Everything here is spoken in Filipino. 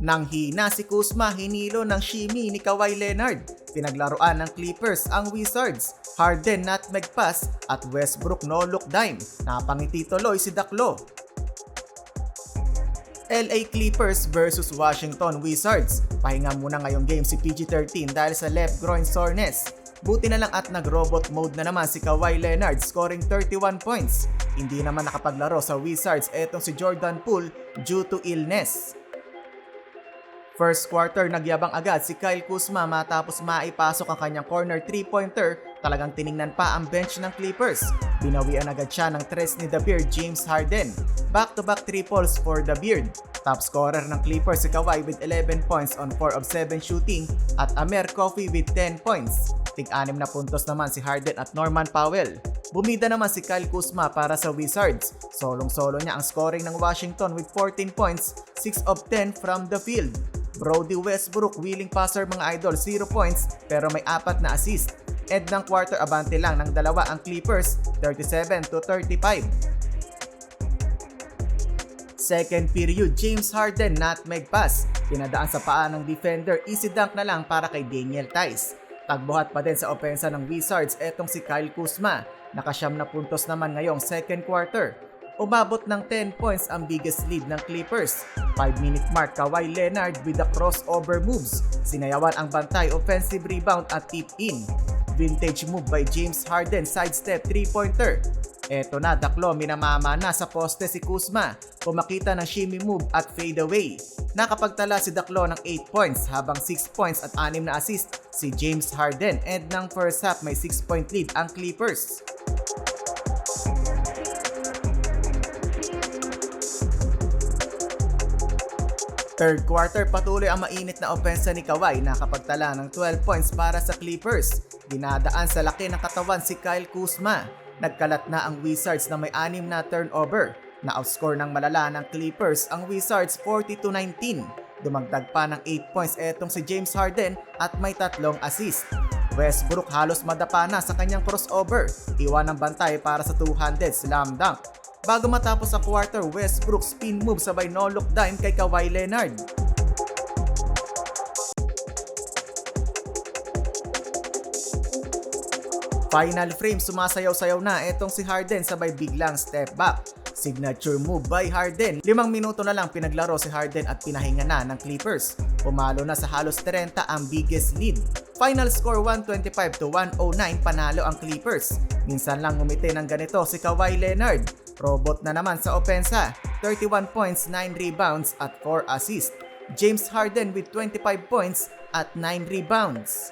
Nang hina si Kuzma, hinilo ng shimmy ni Kawhi Leonard. Pinaglaruan ng Clippers ang Wizards. Harden nutmeg pass at Westbrook no look dime. Napangiti tuloy si Daklo. LA Clippers versus Washington Wizards. Pahinga muna ngayong game si PG-13 dahil sa left groin soreness. Buti na lang at nag-robot mode na naman si Kawhi Leonard scoring 31 points. Hindi naman nakapaglaro sa Wizards etong si Jordan Poole due to illness. First quarter, nagyabang agad si Kyle Kuzma matapos maipasok ang kanyang corner 3-pointer. Talagang tiningnan pa ang bench ng Clippers. Binawian agad siya ng tres ni The Beard James Harden. Back-to-back triples for The Beard. Top scorer ng Clippers si Kawhi with 11 points on 4 of 7 shooting at Amer Coffey with 10 points. Tig-6 na puntos naman si Harden at Norman Powell. Bumida naman si Kyle Kuzma para sa Wizards. Solong-solo niya ang scoring ng Washington with 14 points, 6 of 10 from the field. Brody Westbrook, willing passer mga idol, 0 points pero may 4 na assist. End ng quarter, abante lang ng dalawa ang Clippers, 37-35. Second period, James Harden nutmeg pass. Pinadaan sa paa ng defender, easy dunk na lang para kay Daniel Theis. Tagbuhat pa din sa opensa ng Wizards etong si Kyle Kuzma. Nakasyam na puntos naman ngayong second quarter. Umabot ng 10 points ang biggest lead ng Clippers. 5-minute mark, Kawhi Leonard with the crossover moves. Sinayawan ang bantay, offensive rebound at tip in. Vintage move by James Harden, sidestep 3-pointer. Eto na, Daklo, minamama na sa poste si Kuzma. Pumakita ng shimmy move at fade away. Nakapagtala si Daklo ng 8 points habang 6 points at 6 na assist si James Harden. End ng first half, may 6-point lead ang Clippers. Third quarter, patuloy ang mainit na opensa ni Kawhi, nakapagtala ng 12 points para sa Clippers. Dinadaan sa laki ng katawan si Kyle Kuzma. Nagkalat na ang Wizards na may 6 na turnover. Na-outscore ng malala ng Clippers ang Wizards 40-19. Dumagdag pa ng 8 points etong si James Harden at may 3 assist. Westbrook halos madapa na sa kanyang crossover. Iwan ng bantay para sa two-handed slam dunk. Bago matapos sa quarter, Westbrook spin move sabay no-look dime kay Kawhi Leonard. Final frame, sumasayaw-sayaw na etong si Harden sabay biglang step back. Signature move by Harden. 5 minuto na lang pinaglaro si Harden at pinahinga na ng Clippers. Pumalo na sa halos 30 ang biggest lead. Final score 125-109, panalo ang Clippers. Minsan lang ngumiti ng ganito si Kawhi Leonard. Robot na naman sa opensa, 31 points, 9 rebounds at 4 assists. James Harden with 25 points at 9 rebounds.